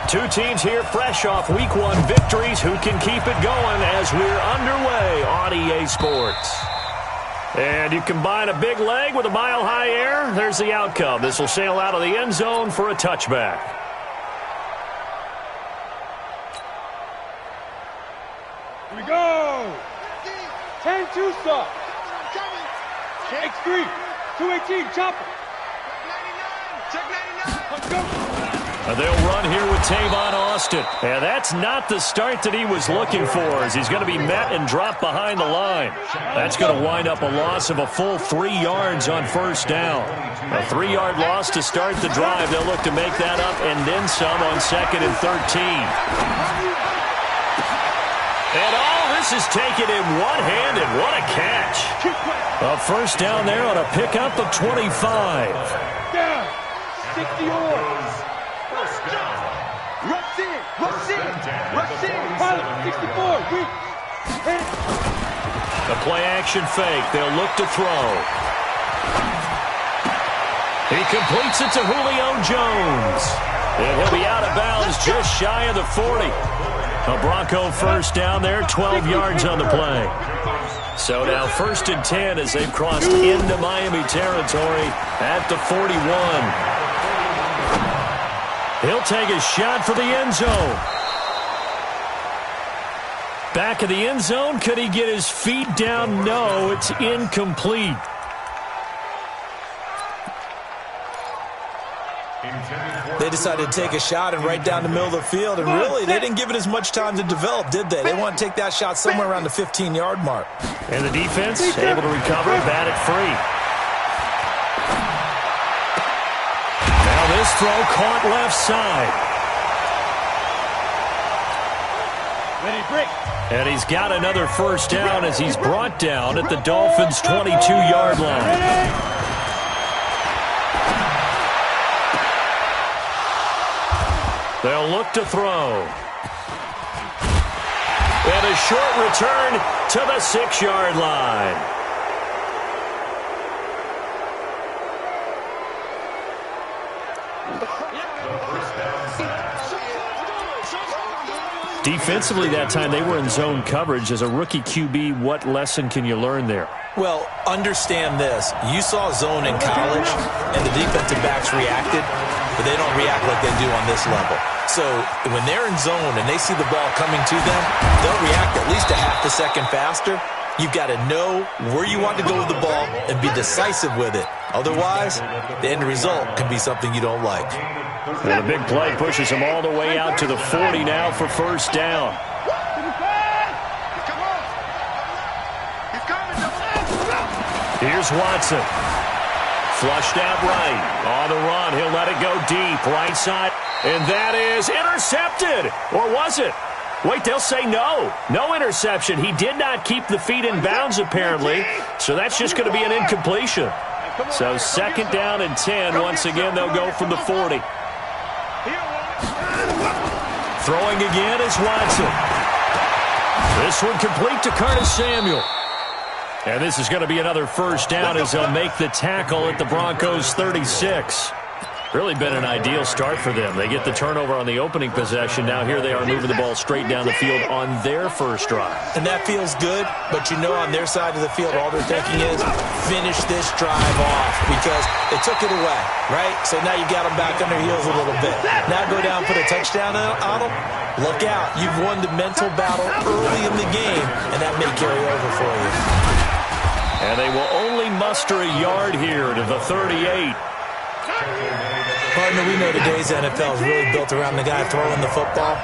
Two teams here fresh off Week 1 victories. Who can keep it going as we're underway on EA Sports? And you combine a big leg with a mile-high air, there's the outcome. This will sail out of the end zone for a touchback. Here we go. 10-2 stop. X3. 218. Chopper. Check 99. Let's go. They'll run here with Tavon Austin. And that's not the start that he was looking for, as he's going to be met and dropped behind the line. That's going to wind up a loss of a full 3 yards on first down. A 3-yard loss to start the drive. They'll look to make that up and then some on 2nd and 13. And all this is taken in one-handed. What a catch. A first down there on a pickup of 25. Down. 60 yards. Rush in. Pilot, 64. Weak. The play-action fake. They'll look to throw. He completes it to Julio Jones. And he'll be out of bounds just shy of the 40. A Bronco first down there, 12 yards on the play. So now 1st and 10 as they've crossed into Miami territory at the 41. He'll take a shot for the end zone. Back of the end zone. Could he get his feet down? No, it's incomplete. They decided to take a shot and right down the middle of the field, and really, they didn't give it as much time to develop, did they? They want to take that shot somewhere around the 15-yard mark. And the defense able to recover, bat it free. Now this throw caught left side. Ready, break. And he's got another first down as he's brought down at the Dolphins' 22-yard line. They'll look to throw. And a short return to the 6-yard line. Defensively that time, they were in zone coverage. As a rookie QB, what lesson can you learn there? Well, understand this. You saw zone in college, and the defensive backs reacted, but they don't react like they do on this level. So when they're in zone and they see the ball coming to them, they'll react at least a half a second faster. You've got to know where you want to go with the ball and be decisive with it. Otherwise, the end result can be something you don't like. And the big play pushes him all the way out to the 40 now for first down. Here's Watson. Flushed out right. On the run. He'll let it go deep. Right side. And that is intercepted. Or was it? Wait, they'll say no. No interception. He did not keep the feet in bounds, apparently. So that's just going to be an incompletion. So 2nd down and 10. Once again, they'll go from the 40. Throwing again is Watson. This one complete to Curtis Samuel. And this is going to be another first down as they'll make the tackle at the Broncos' 36. Really been an ideal start for them. They get the turnover on the opening possession. Now here they are moving the ball straight down the field on their first drive. And that feels good, but you know on their side of the field, all they're thinking is finish this drive off because they took it away, right? So now you've got them back on their heels a little bit. Now go down, put a touchdown on them. Look out. You've won the mental battle early in the game, and that may carry over for you. And they will only muster a yard here to the 38. Partner, we know today's NFL is really built around the guy throwing the football.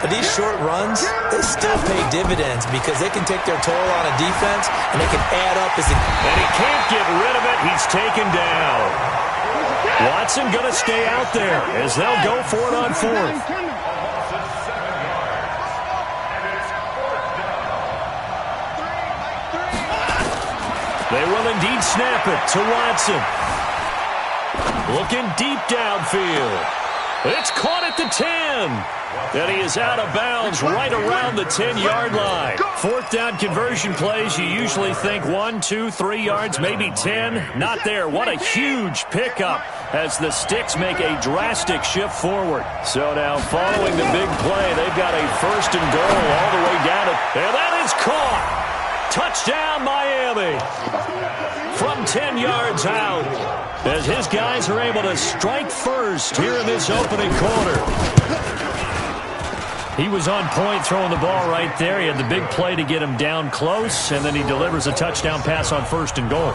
But these short runs, they still pay dividends because they can take their toll on a defense and they can add up as a... And he can't get rid of it. He's taken down. Watson going to stay out there as they'll go for it on 4th. They will indeed snap it to Watson. Looking deep downfield. It's caught at the 10. And he is out of bounds right around the 10-yard line. Fourth down conversion plays, you usually think 1, 2, 3 yards, maybe 10. Not there. What a huge pickup as the Sticks make a drastic shift forward. So now following the big play, they've got a first and goal all the way down it. And that is caught. Touchdown, Miami. From 10 yards out, as his guys are able to strike first here in this opening quarter. He was on point throwing the ball right there. He had the big play to get him down close, and then he delivers a touchdown pass on first and goal.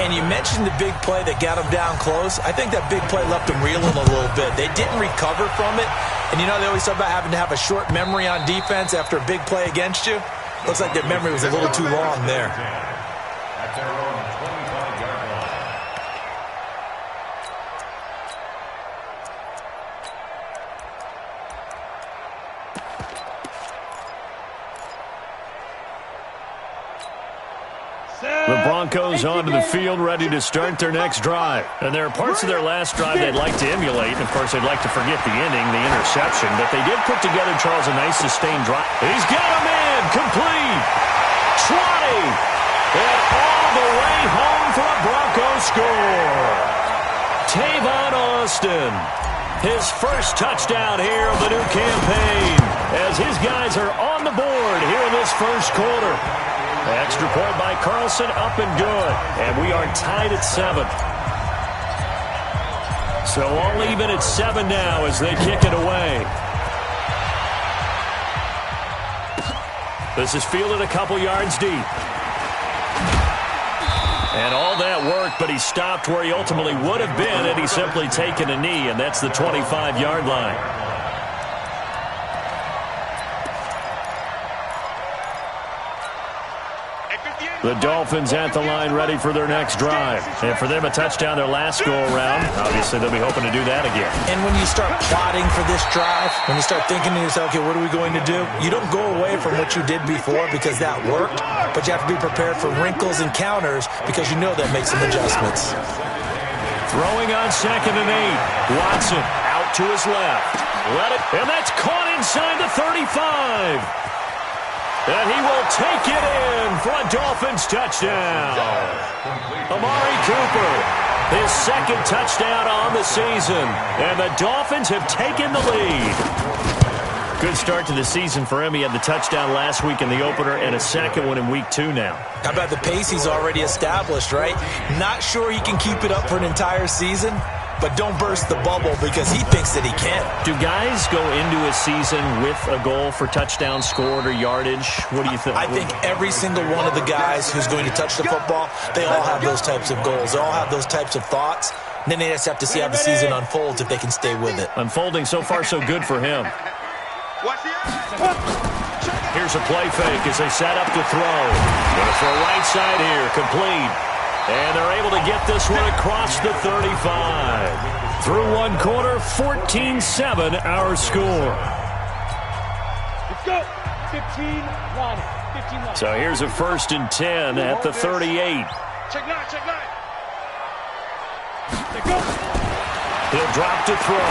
And you mentioned the big play that got him down close. I think that big play left him reeling a little bit. They didn't recover from it. And you know they always talk about having to have a short memory on defense after a big play against you. Looks like that memory was a little too long there. The Broncos onto the field, ready to start their next drive. And there are parts of their last drive they'd like to emulate. Of course, they'd like to forget the inning, the interception. But they did put together, Charles, a nice sustained drive. He's got him in, complete. 20. And all the way home for a Broncos score. Tavon Austin. His first touchdown here of the new campaign. As his guys are on the board here in this first quarter. Extra point by Carlson, up and good. And we are tied at 7. So all even at 7 now as they kick it away. This is fielded a couple yards deep. And all that work, but he stopped where he ultimately would have been had he simply taken a knee, and that's the 25-yard line. The Dolphins at the line ready for their next drive. And for them, a touchdown their last go-around. Obviously, they'll be hoping to do that again. And when you start plotting for this drive, when you start thinking to yourself, okay, what are we going to do? You don't go away from what you did before because that worked, but you have to be prepared for wrinkles and counters because you know that makes some adjustments. Throwing on 2nd and 8. Watson out to his left. And that's caught inside the 35. And he will take it in for a Dolphins touchdown. Amari Cooper, his second touchdown on the season. And the Dolphins have taken the lead. Good start to the season for him. He had the touchdown last week in the opener and a second one in week 2 now. How about the pace he's already established, right? Not sure he can keep it up for an entire season, but don't burst the bubble because he thinks that he can. Do guys go into a season with a goal for touchdown scored or yardage? What do you think? I think every single one of the guys who's going to touch the football, they all have those types of goals. They all have those types of thoughts. And then they just have to see how the season unfolds if they can stay with it. Unfolding so far so good for him. Here's a play fake as they set up to throw. Going to throw right side here, complete. And they're able to get this one across the 35. Through one quarter, 14-7 our score. Let's go. 15-1. So here's a 1st and 10 at the 38. Check 9, check 9. He'll drop to throw.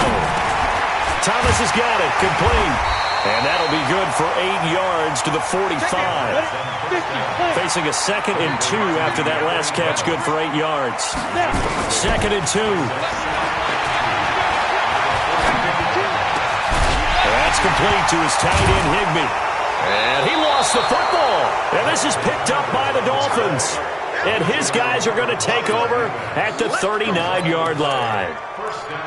Thomas has got it, complete. And that'll be good for 8 yards to the 45. Facing a 2nd and 2 after that last catch, good for 8 yards. 2nd and 2. That's complete to his tight end, Higbee. And he lost the football. And this is picked up by the Dolphins. And his guys are going to take over at the 39-yard line.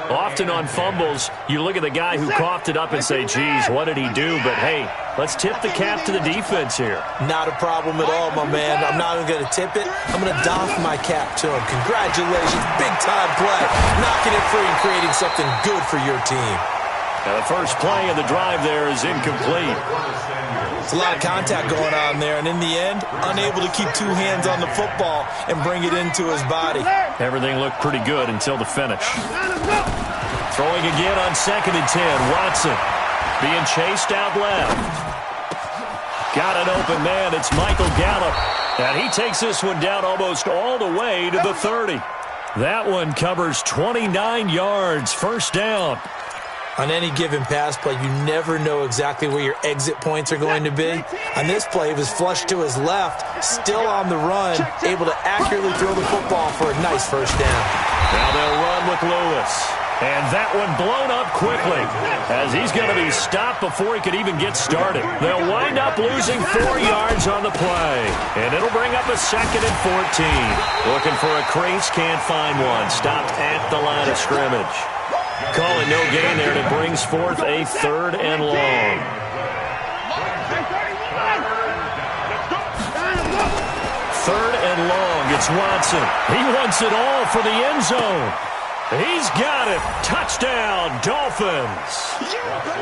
Often on fumbles, you look at the guy who coughed it up and say, geez, what did he do? But, hey, let's tip the cap to the defense here. Not a problem at all, my man. I'm not even going to tip it. I'm going to doff my cap to him. Congratulations. Big-time play. Knocking it free and creating something good for your team. Now, the first play of the drive there is incomplete. It's a lot of contact going on there, and in the end, unable to keep 2 hands on the football and bring it into his body. Everything looked pretty good until the finish. Throwing again on 2nd and 10. Watson being chased out left. Got an open man. It's Michael Gallup. And he takes this one down almost all the way to the 30. That one covers 29 yards. First down. On any given pass play, you never know exactly where your exit points are going to be. On this play, he was flushed to his left, still on the run, able to accurately throw the football for a nice first down. Now they'll run with Lewis. And that one blown up quickly as he's going to be stopped before he could even get started. They'll wind up losing 4 yards on the play. And it'll bring up a 2nd and 14. Looking for a crease, can't find one. Stopped at the line of scrimmage. Call it no gain there, and it brings forth a 3rd and long. 3rd and long. It's Watson. He wants it all for the end zone. He's got it. Touchdown, Dolphins.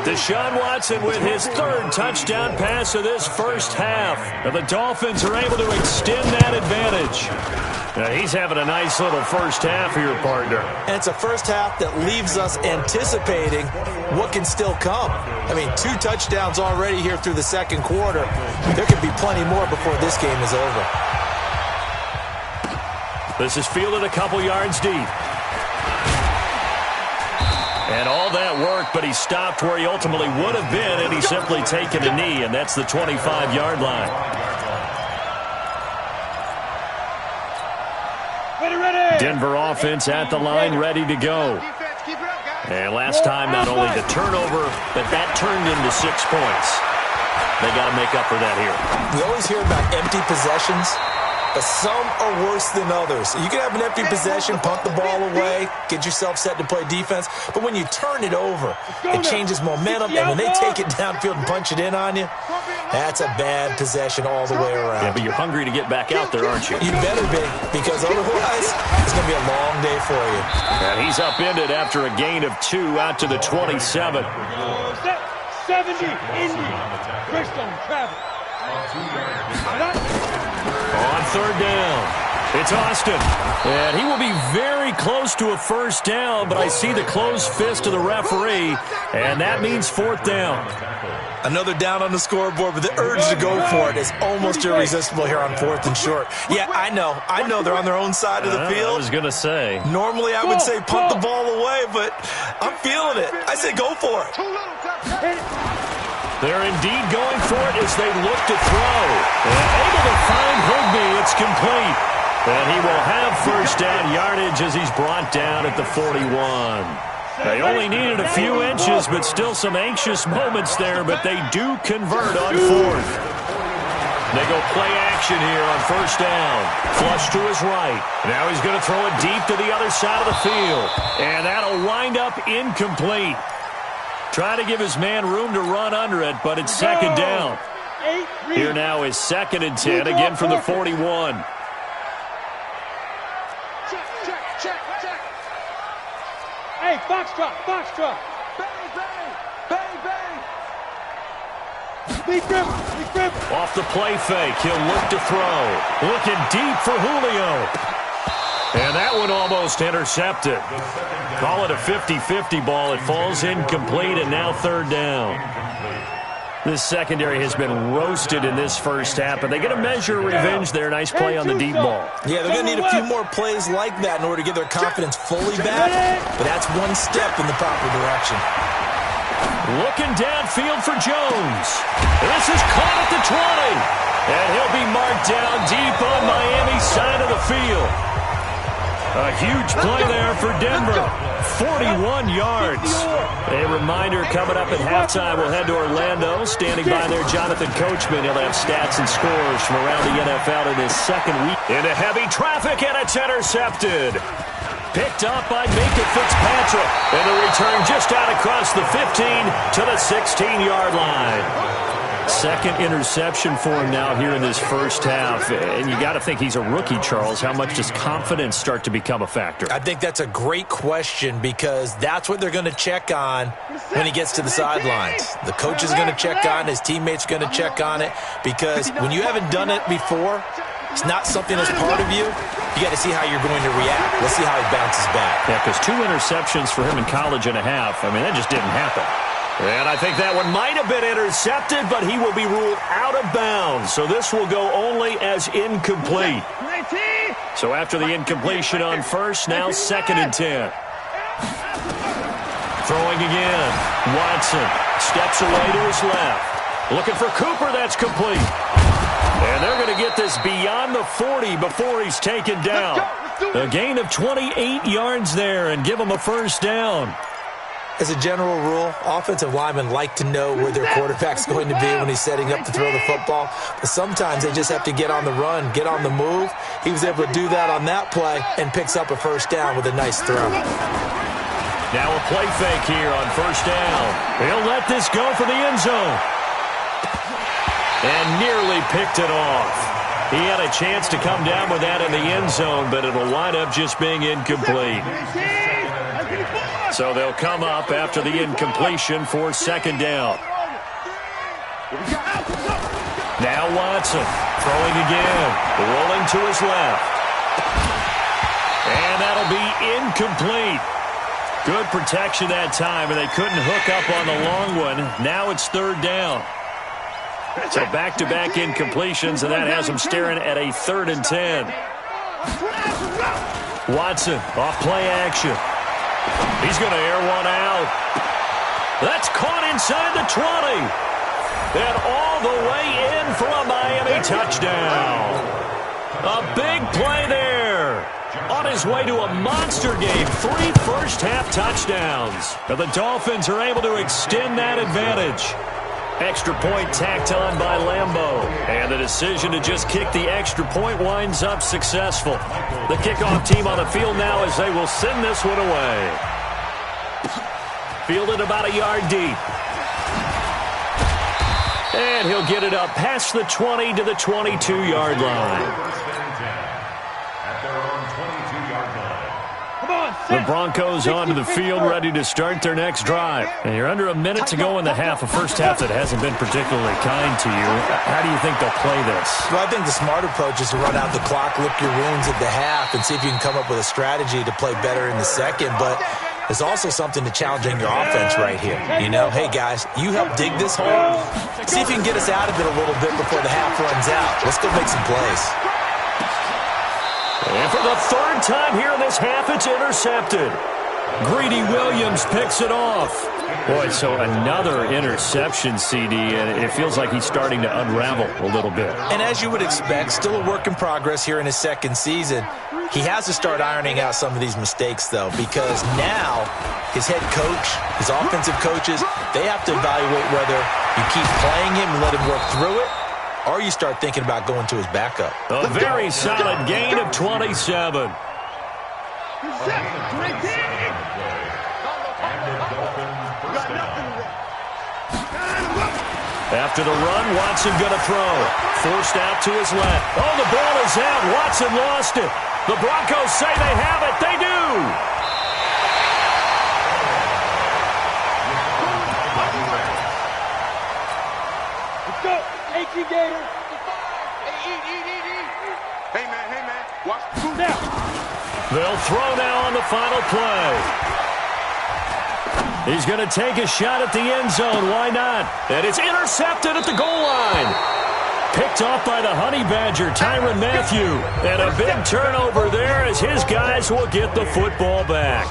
Deshaun Watson with his 3rd touchdown pass of this first half. And the Dolphins are able to extend that advantage. Now, he's having a nice little first half here, partner. And it's a first half that leaves us anticipating what can still come. I mean, 2 touchdowns already here through the second quarter. There could be plenty more before this game is over. This is fielded a couple yards deep. And all that work, but he stopped where he ultimately would have been, and he's simply taken a knee, and that's the 25-yard line. Denver offense at the line, ready to go. And last time, not only the turnover, but that turned into 6 points. They got to make up for that here. We always hear about empty possessions, but some are worse than others. You can have an empty possession, punt the ball away, get yourself set to play defense, but when you turn it over, it changes momentum, and when they take it downfield and punch it in on you, that's a bad possession all the way around. Yeah, but you're hungry to get back out there, aren't you? You better be, because otherwise, it's going to be a long day for you. And he's upended after a gain of 2 out to the 27. 70, Indy, Bristol, travel. On 3rd down, it's Austin. And he will be very close to a first down, but I see the closed fist of the referee, and that means 4th down. Another down on the scoreboard, but the urge to go for it is almost irresistible here on 4th and short. Yeah, I know they're on their own side of the field. I was going to say. Normally I would say punt the ball away, but I'm feeling it. I say go for it. They're indeed going for it as they look to throw. And able to find Higbee. It's complete. And he will have first down yardage as he's brought down at the 41. They only needed a few inches, but still some anxious moments there, but they do convert on 4th. They go play action here on first down. Flush to his right. Now he's going to throw it deep to the other side of the field. And that'll wind up incomplete. Trying to give his man room to run under it, but it's 2nd down. Here now is 2nd and 10, again from the 41. Check. Hey, Foxtrot. Bang, bang. Big grip. Off the play fake, he'll look to throw. Looking deep for Julio. And that one almost intercepted. Call it a 50-50 ball. It falls incomplete, and now 3rd down. This secondary has been roasted in this first half, but they get a measure of revenge there. Nice play on the deep ball. Yeah, they're going to need a few more plays like that in order to get their confidence fully back, but that's one step in the proper direction. Looking downfield for Jones. This is caught at the 20, and he'll be marked down deep on Miami's side of the field. A huge play there for Denver. 41 yards. A reminder coming up at halftime. We'll head to Orlando. Standing by there, Jonathan Coachman. He'll have stats and scores from around the NFL in his 2nd week. Into heavy traffic, and it's intercepted. Picked up by Minka Fitzpatrick. And the return just out across the 15 to the 16-yard line. 2nd interception for him now here in this first half. And you got to think he's a rookie, Charles. How much does confidence start to become a factor? I think that's a great question because that's what they're going to check on when he gets to the sidelines. The coach is going to check on it. His teammates are going to check on it because when you haven't done it before, it's not something that's part of you. You got to see how you're going to react. Let's see how he bounces back. Yeah, because 2 interceptions for him in college and a half. I mean, that just didn't happen. And I think that one might have been intercepted, but he will be ruled out of bounds. So this will go only as incomplete. So after the incompletion on first, now 2nd and 10. Throwing again. Watson steps away to his left. Looking for Cooper. That's complete. And they're going to get this beyond the 40 before he's taken down. A gain of 28 yards there and give him a first down. As a general rule, offensive linemen like to know where their quarterback's going to be when he's setting up to throw the football. But sometimes they just have to get on the run, get on the move. He was able to do that on that play and picks up a first down with a nice throw. Now a play fake here on first down. He'll let this go for the end zone. And nearly picked it off. He had a chance to come down with that in the end zone, but it'll wind up just being incomplete. So they'll come up after the incompletion for second down. Now Watson throwing again, rolling to his left. And that'll be incomplete. Good protection that time, and they couldn't hook up on the long one. Now it's third down. So back-to-back incompletions, and that has them staring at a 3rd and 10. Watson off play action. He's going to air one out. That's caught inside the 20. And all the way in for a Miami touchdown. A big play there. On his way to a monster game, 3 first-half touchdowns. But the Dolphins are able to extend that advantage. Extra point tacked on by Lambeau. And the decision to just kick the extra point winds up successful. The kickoff team on the field now as they will send this one away. Fielded about a yard deep. And he'll get it up past the 20 to the 22-yard line. The Broncos onto the field, ready to start their next drive. And you're under a minute to go in the half, a first half that hasn't been particularly kind to you. How do you think they'll play this? Well, I think the smart approach is to run out the clock, lick your wounds at the half, and see if you can come up with a strategy to play better in the second. But there's also something to challenging your offense right here. You know, hey, guys, you help dig this hole. See if you can get us out of it a little bit before the half runs out. Let's go make some plays. And for the 3rd time here in this half, it's intercepted. Greedy Williams picks it off. Boy, so another interception, CD, and it feels like he's starting to unravel a little bit. And as you would expect, still a work in progress here in his second season. He has to start ironing out some of these mistakes, though, because now his head coach, his offensive coaches, they have to evaluate whether you keep playing him and let him work through it, or you start thinking about going to his backup. A very solid gain of 27. After the run, Watson going to throw. Forced out to his left. Oh, the ball is out. Watson lost it. The Broncos say they have it. They do. Let's go. H.E. Gator. Hey, eat. Hey, man. Watch. Move down. They'll throw now on the final play. He's going to take a shot at the end zone. Why not? And it's intercepted at the goal line. Picked off by the Honey Badger, Tyrann Mathieu. And a big turnover there as his guys will get the football back.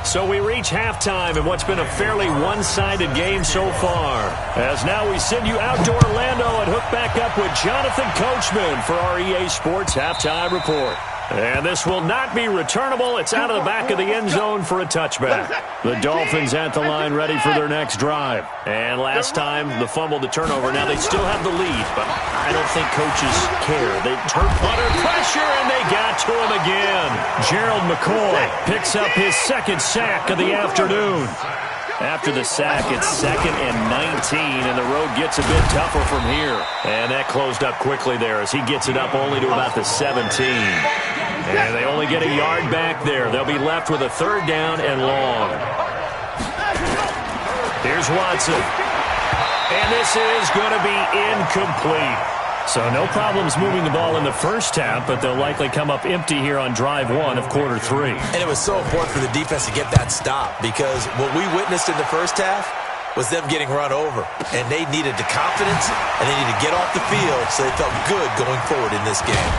So we reach halftime in what's been a fairly one-sided game so far. As now we send you out to Orlando and hook back up with Jonathan Coachman for our EA Sports Halftime Report. And this will not be returnable. It's out of the back of the end zone for a touchback. The Dolphins at the line ready for their next drive. And last time, the fumble, the turnover. Now they still have the lead, but I don't think coaches care. They turn under pressure, and they got to him again. Gerald McCoy picks up his 2nd sack of the afternoon. After the sack, it's 2nd and 19, and the road gets a bit tougher from here. And that closed up quickly there as he gets it up only to about the 17. And they only get a yard back there. They'll be left with a 3rd down and long. Here's Watson. And this is going to be incomplete. So no problems moving the ball in the first half, but they'll likely come up empty here on drive 1 of quarter 3. And it was so important for the defense to get that stop because what we witnessed in the first half was them getting run over. And they needed the confidence, and they needed to get off the field so they felt good going forward in this game.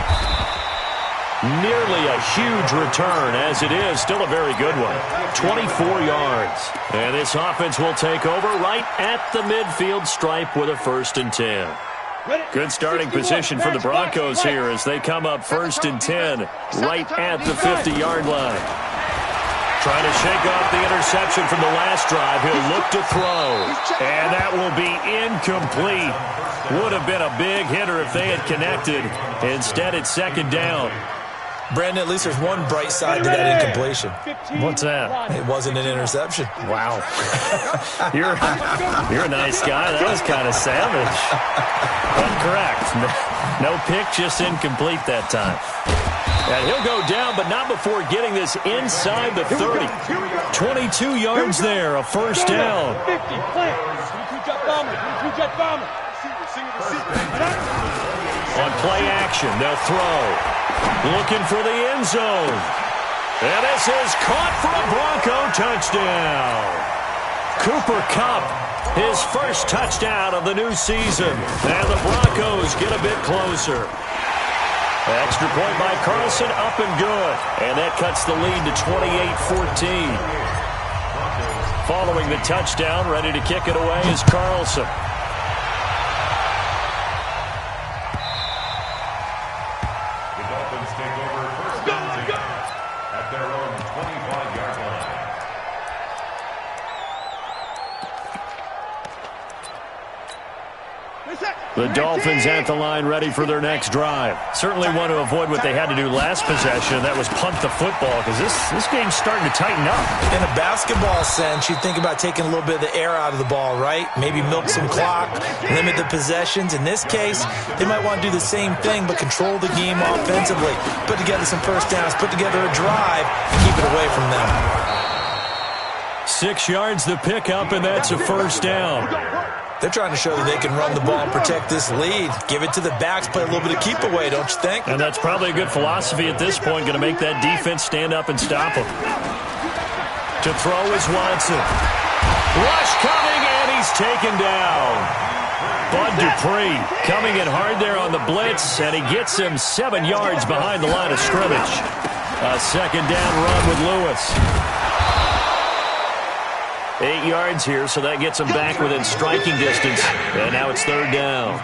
Nearly a huge return, as it is still a very good one. 24 yards. And this offense will take over right at the midfield stripe with a 1st and 10. Good starting position for the Broncos here as they come up 1st and 10 right at the 50-yard line. Trying to shake off the interception from the last drive. He'll look to throw. And that will be incomplete. Would have been a big hitter if they had connected. Instead, it's 2nd down. Brandon, at least there's one bright side to that incompletion. What's that? It wasn't an interception. Wow. You're a nice guy. That was kind of savage. But correct. No pick, just incomplete that time. And he'll go down, but not before getting this inside the 30. 22 yards there, a 1st down. 50, plant. 22 jet bomber. 22 jet bomber. On play action, they'll throw. Looking for the end zone. And this is caught for a Bronco touchdown. Cooper Kupp, his first touchdown of the new season. And the Broncos get a bit closer. Extra point by Carlson, up and good. And that cuts the lead to 28-14. Following the touchdown, ready to kick it away is Carlson. The Dolphins at the line ready for their next drive. Certainly want to avoid what they had to do last possession. That was punt the football because this game's starting to tighten up. In a basketball sense, you think about taking a little bit of the air out of the ball, right? Maybe milk some clock, limit the possessions. In this case, they might want to do the same thing but control the game offensively. Put together some 1st downs, put together a drive, and keep it away from them. 6 yards the pickup, and that's a 1st down. They're trying to show that they can run the ball and protect this lead. Give it to the backs, play a little bit of keep away, don't you think? And that's probably a good philosophy at this point, going to make that defense stand up and stop them. To throw is Watson. Rush coming, and he's taken down. Bud Dupree coming in hard there on the blitz, and he gets him 7 yards behind the line of scrimmage. A 2nd down run with Lewis. 8 yards here, so that gets them back within striking distance. And now it's 3rd down.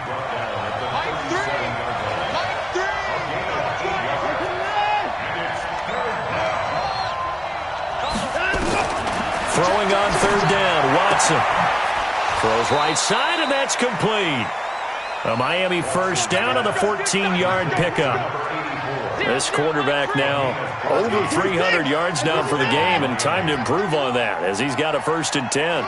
Throwing on 3rd down, Watson. Throws right side, and that's complete. A Miami 1st down on the 14-yard pickup. This quarterback now over 300 yards now for the game, and time to improve on that as he's got a 1st and 10.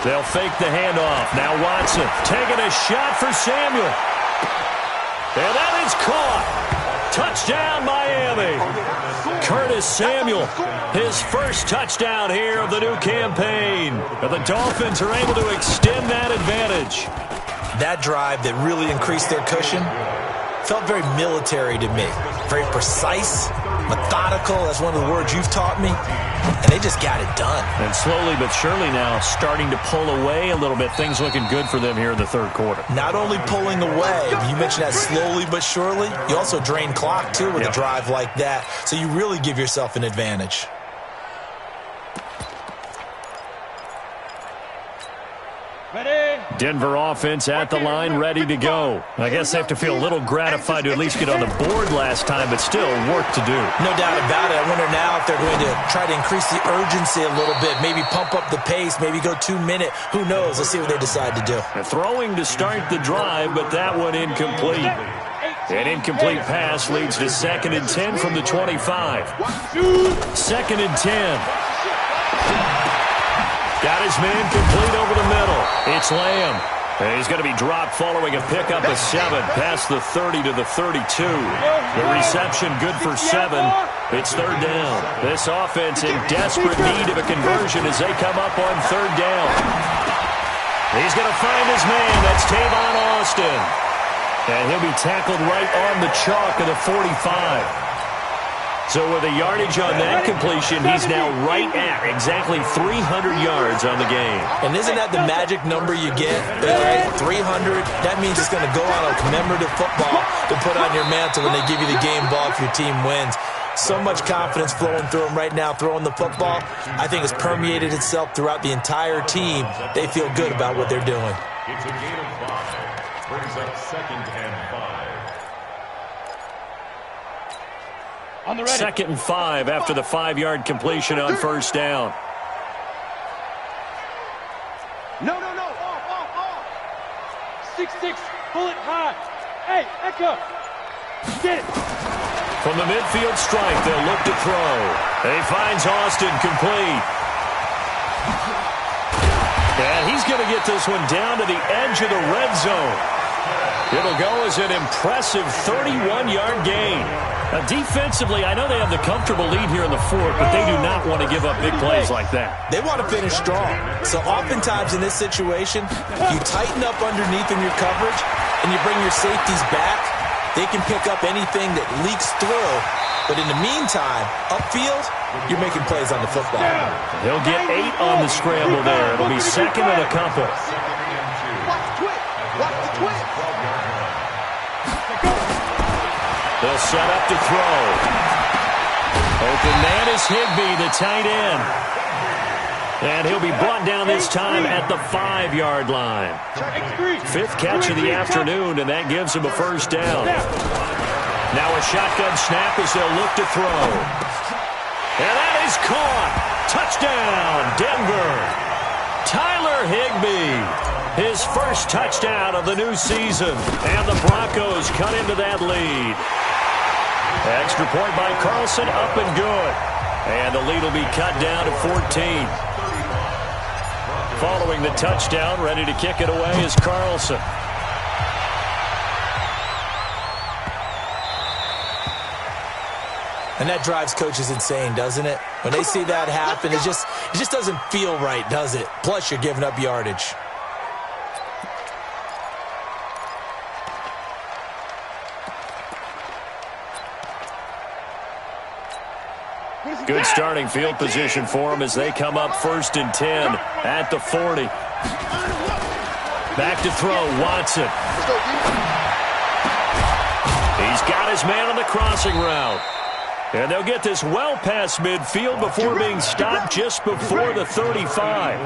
They'll fake the handoff. Now Watson taking a shot for Samuel. And that is caught. Touchdown, Miami. Curtis Samuel, his first touchdown here of the new campaign. And the Dolphins are able to extend that advantage. That drive that really increased their cushion felt very military to me. Very precise, methodical. That's one of the words you've taught me. And they just got it done. And slowly but surely now starting to pull away a little bit. Things looking good for them here in the 3rd quarter. Not only pulling away, you mentioned that slowly but surely. You also drain clock, too, with a drive like that. So you really give yourself an advantage. Denver offense at the line, ready to go. I guess they have to feel a little gratified to at least get on the board last time, but still work to do. No doubt about it. I wonder now if they're going to try to increase the urgency a little bit, maybe pump up the pace, maybe go 2 minute. Who knows? Let's see what they decide to do. And throwing to start the drive, but that one incomplete. An incomplete pass leads to 2nd and 10 from the 25. 2nd and 10. Got his man complete over the middle. It's Lamb. And he's going to be dropped following a pickup of 7 past the 30 to the 32. The reception good for 7. It's 3rd down. This offense in desperate need of a conversion as they come up on 3rd down. He's going to find his man. That's Tavon Austin. And he'll be tackled right on the chalk of the 45. So with a yardage on that completion, he's now right at exactly 300 yards on the game. And isn't that the magic number you get? Right? 300, that means it's going to go on a commemorative football to put on your mantle when they give you the game ball if your team wins. So much confidence flowing through him right now, throwing the football. I think it's permeated itself throughout the entire team. They feel good about what they're doing. It's a gain of 5. Brings up 2nd and 5. On the ready. 2nd and 5 after the 5-yard completion on first down. No. Off. 6-6. Pull it high. Hey, Echo. Get it. From the midfield stripe, they'll look to throw. He finds Austin complete. And he's going to get this one down to the edge of the red zone. It'll go as an impressive 31-yard gain. Defensively, I know they have the comfortable lead here in the fourth, but they do not want to give up big plays like that. They want to finish strong. So oftentimes in this situation, you tighten up underneath in your coverage, and you bring your safeties back. They can pick up anything that leaks through. But in the meantime, upfield, you're making plays on the football. He'll get 8 on the scramble there. It'll be 2nd and a couple. Watch the twist. They'll set up to throw. Open man is Higbee, the tight end. And he'll be brought down this time at the 5-yard line. 5th catch of the afternoon, and that gives him a first down. Now a shotgun snap as they'll look to throw. And that is caught. Touchdown, Denver. Tyler Higbee, his first touchdown of the new season. And the Broncos cut into that lead. Extra point by Carlson, up and good. And the lead will be cut down to 14. Following the touchdown, ready to kick it away is Carlson. And that drives coaches insane, doesn't it? When they see that happen, it just doesn't feel right, does it? Plus, you're giving up yardage. Good starting field position for them as they come up 1st and 10 at the 40. Back to throw, Watson. He's got his man on the crossing route. And they'll get this well past midfield before being stopped just before the 35.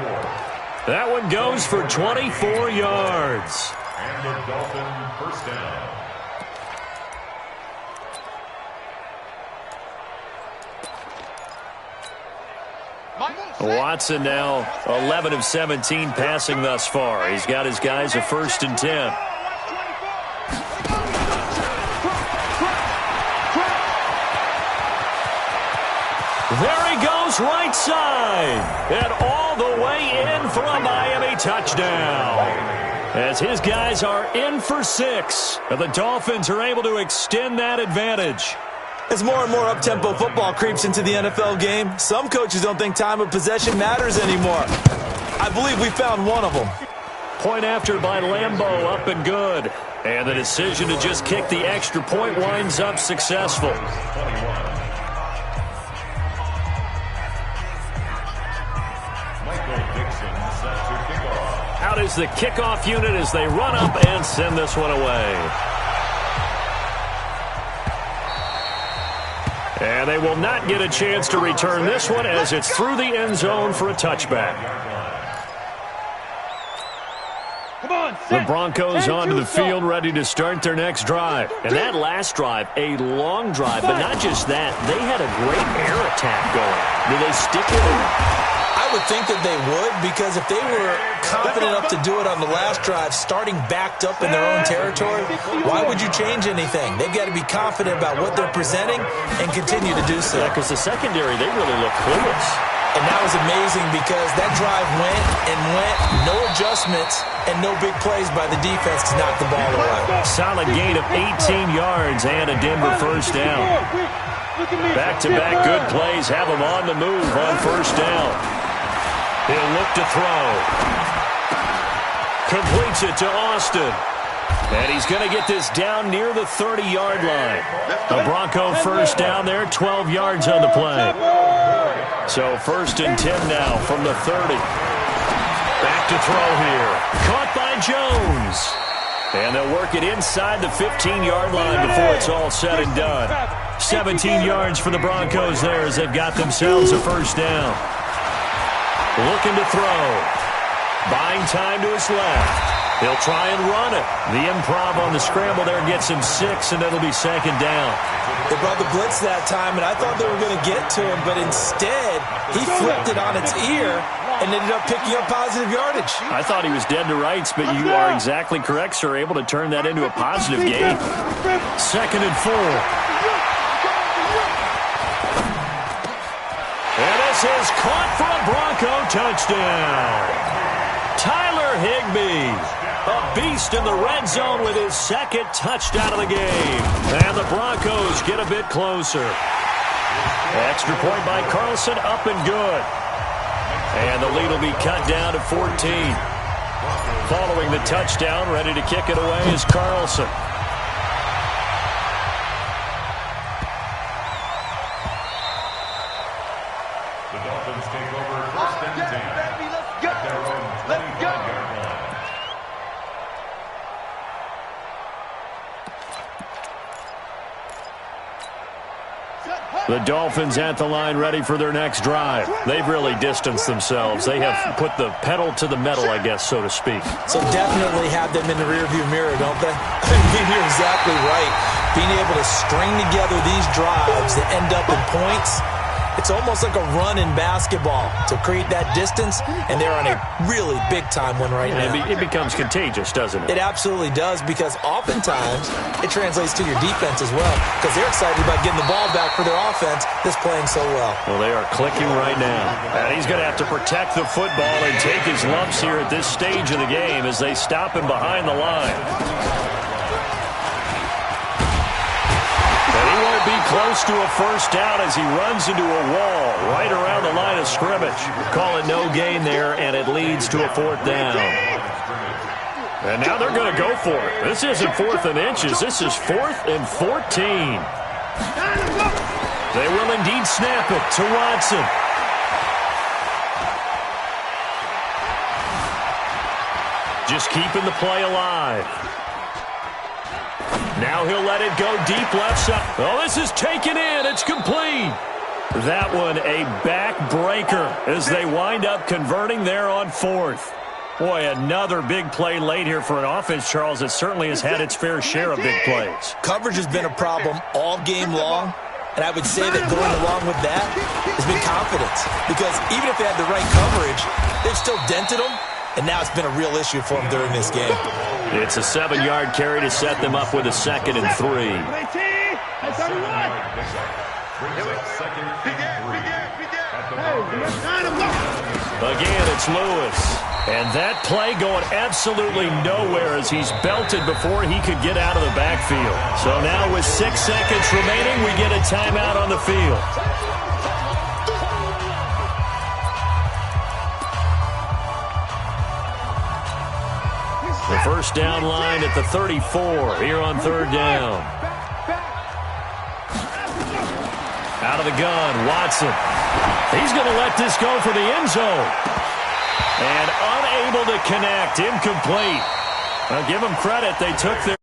That one goes for 24 yards. And the Dolphin first down. Watson now 11 of 17 passing thus far. He's got his guys a 1st and 10. There he goes right side. And all the way in for a Miami touchdown. As his guys are in for 6. And the Dolphins are able to extend that advantage. As more and more up-tempo football creeps into the NFL game, some coaches don't think time of possession matters anymore. I believe we found one of them. Point after by Lambeau, up and good. And the decision to just kick the extra point winds up successful. Out is the kickoff unit as they run up and send this one away. And they will not get a chance to return this one as it's through the end zone for a touchback. The Broncos onto the field ready to start their next drive. And that last drive, a long drive, but not just that. They had a great air attack going. Do they stick with it? I would think that they would, because if they were confident enough to do it on the last drive, starting backed up in their own territory, why would you change anything? They've got to be confident about what they're presenting and continue to do so. Yeah, because the secondary, they really look clueless. And that was amazing because that drive went and went, no adjustments, and no big plays by the defense to knock the ball away. Solid gain of 18 yards and a Denver first down. Back-to-back good plays have them on the move on first down. He'll look to throw. Completes it to Austin. And he's going to get this down near the 30-yard line. A Bronco first down there, 12 yards on the play. So 1st and 10 now from the 30. Back to throw here. Caught by Jones. And they'll work it inside the 15-yard line before it's all said and done. 17 yards for the Broncos there as they've got themselves a first down. Looking to throw. Buying time to his left. He'll try and run it. The improv on the scramble there gets him 6, and it'll be 2nd down. They brought the blitz that time, and I thought they were going to get to him, but instead he flipped it on its ear and ended up picking up positive yardage. I thought he was dead to rights, but you are exactly correct, sir, able to turn that into a positive gain. 2nd and 4. And this is caught for a Bronco touchdown. Tyler Higbee, a beast in the red zone with his 2nd touchdown of the game. And the Broncos get a bit closer. Extra point by Carlson, up and good. And the lead will be cut down to 14. Following the touchdown, ready to kick it away is Carlson. The Dolphins take over 1st and 10. At their own 25-yard line. The Dolphins at the line ready for their next drive. They've really distanced themselves. They have put the pedal to the metal, I guess, so to speak. So definitely have them in the rearview mirror, don't they? I mean, you're exactly right. Being able to string together these drives that end up in points, it's almost like a run in basketball to create that distance, and they're on a really big-time one right now. It becomes contagious, doesn't it? It absolutely does, because oftentimes it translates to your defense as well, because they're excited about getting the ball back for their offense that's playing so well. Well, they are clicking right now. And he's going to have to protect the football and take his lumps here at this stage of the game as they stop him behind the line. And he won't be close to a first down as he runs into a wall right around the line of scrimmage. Call it no gain there, and it leads to a 4th down. And now they're going to go for it. This isn't 4th and inches. This is 4th and 14. They will indeed snap it to Watson. Just keeping the play alive. Now he'll let it go deep left side. Oh, this is taken in. It's complete. That one a backbreaker as they wind up converting there on 4th. Boy, another big play late here for an offense, Charles, that certainly has had its fair share of big plays. Coverage has been a problem all game long, and I would say that going along with that has been confidence, because even if they had the right coverage, they've still dented them, and now it's been a real issue for them during this game. It's a 7-yard carry to set them up with a 2nd and 3. Again, it's Lewis. And that play going absolutely nowhere as he's belted before he could get out of the backfield. So now with 6 seconds remaining, we get a timeout on the field. The first down line at the 34 here on 3rd down. Out of the gun, Watson. He's going to let this go for the end zone. And unable to connect, incomplete. Now give them credit. They took their